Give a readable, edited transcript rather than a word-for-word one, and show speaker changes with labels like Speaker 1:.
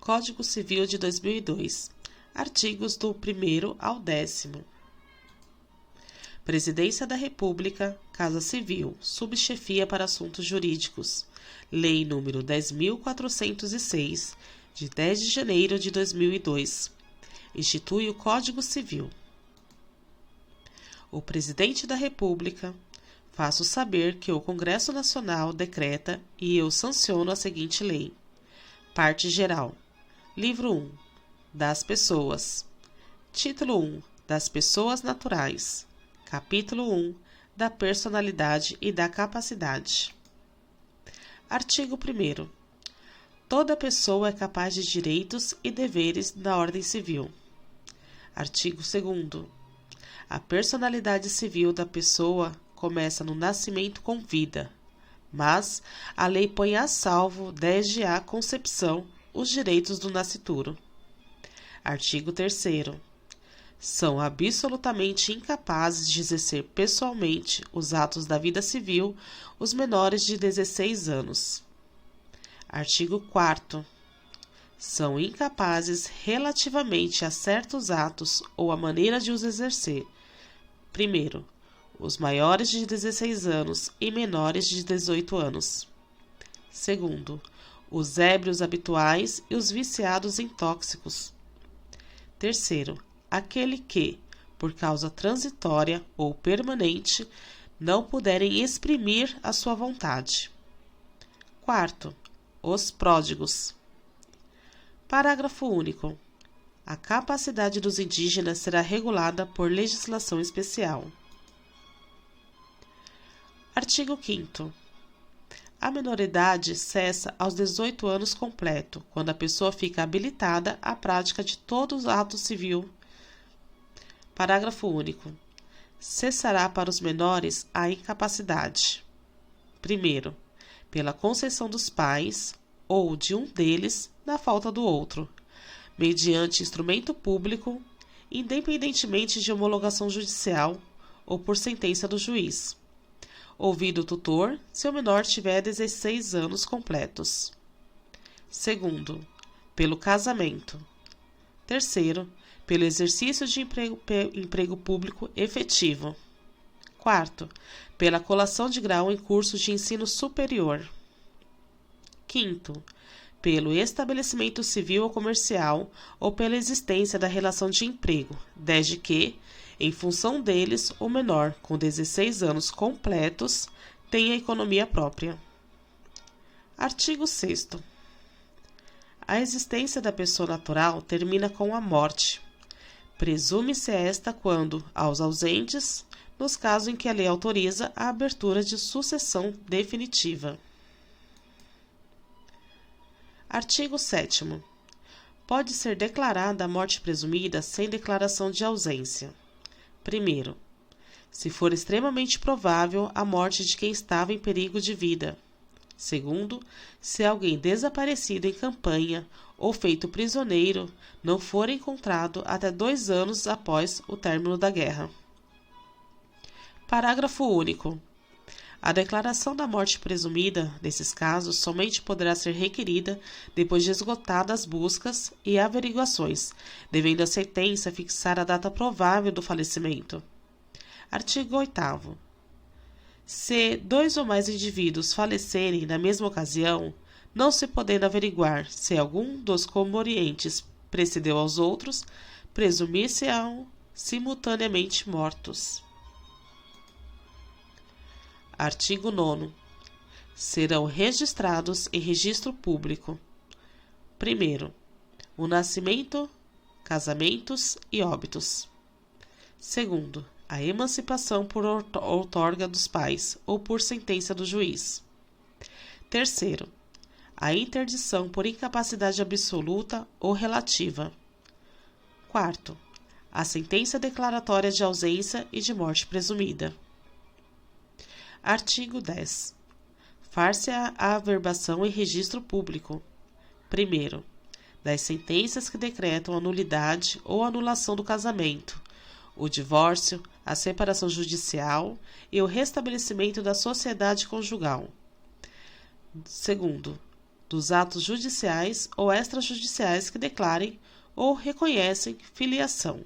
Speaker 1: Código Civil de 2002. Artigos do 1º ao 10º. Presidência da República, Casa Civil, Subchefia para Assuntos Jurídicos. Lei nº 10.406, de 10 de janeiro de 2002. Institui o Código Civil. O Presidente da República, faço saber que o Congresso Nacional decreta e eu sanciono a seguinte lei. Parte geral. Livro 1. Das pessoas. Título 1. Das pessoas naturais. Capítulo 1. Da personalidade e da capacidade. Artigo 1º. Toda pessoa é capaz de direitos e deveres na ordem civil. Artigo 2º. A personalidade civil da pessoa começa no nascimento com vida, mas a lei põe a salvo desde a concepção os direitos do nascituro. Artigo 3º. São absolutamente incapazes de exercer pessoalmente os atos da vida civil os menores de 16 anos. Artigo 4º. São incapazes relativamente a certos atos ou a maneira de os exercer. Primeiro, os maiores de 16 anos e menores de 18 anos. Segundo, os ébrios habituais e os viciados em tóxicos. Terceiro, aquele que, por causa transitória ou permanente, não puderem exprimir a sua vontade. Quarto, os pródigos. Parágrafo único. A capacidade dos indígenas será regulada por legislação especial. Artigo 5º. A menoridade cessa aos 18 anos completo, quando a pessoa fica habilitada à prática de todos os atos civil. Parágrafo único. Cessará para os menores a incapacidade. Primeiro, pela concessão dos pais ou de um deles na falta do outro, mediante instrumento público, independentemente de homologação judicial ou por sentença do juiz. Ouvido o tutor, se o menor tiver 16 anos completos. Segundo, pelo casamento. Terceiro, pelo exercício de emprego público efetivo. Quarto, pela colação de grau em curso de ensino superior. Quinto, pelo estabelecimento civil ou comercial ou pela existência da relação de emprego, desde que, em função deles, o menor, com 16 anos completos, tenha economia própria. Artigo 6º. A existência da pessoa natural termina com a morte. Presume-se esta quando, aos ausentes, nos casos em que a lei autoriza a abertura de sucessão definitiva. Artigo 7º. Pode ser declarada a morte presumida sem declaração de ausência. Primeiro, se for extremamente provável a morte de quem estava em perigo de vida. Segundo, se alguém desaparecido em campanha ou feito prisioneiro não for encontrado até 2 anos após o término da guerra. Parágrafo único. A declaração da morte presumida, nesses casos, somente poderá ser requerida depois de esgotadas buscas e averiguações, devendo a sentença fixar a data provável do falecimento. Artigo 8º. Se 2 ou mais indivíduos falecerem na mesma ocasião, não se podendo averiguar se algum dos comorientes precedeu aos outros, presumir-se-ão simultaneamente mortos. Artigo 9º. Serão registrados em registro público. Primeiro, o nascimento, casamentos e óbitos. Segundo, a emancipação por outorga dos pais ou por sentença do juiz. Terceiro, a interdição por incapacidade absoluta ou relativa. Quarto, a sentença declaratória de ausência e de morte presumida. Artigo 10. Far-se a averbação em registro público. Primeiro, das sentenças que decretam a nulidade ou anulação do casamento, o divórcio, a separação judicial e o restabelecimento da sociedade conjugal. Segundo, dos atos judiciais ou extrajudiciais que declarem ou reconhecem filiação.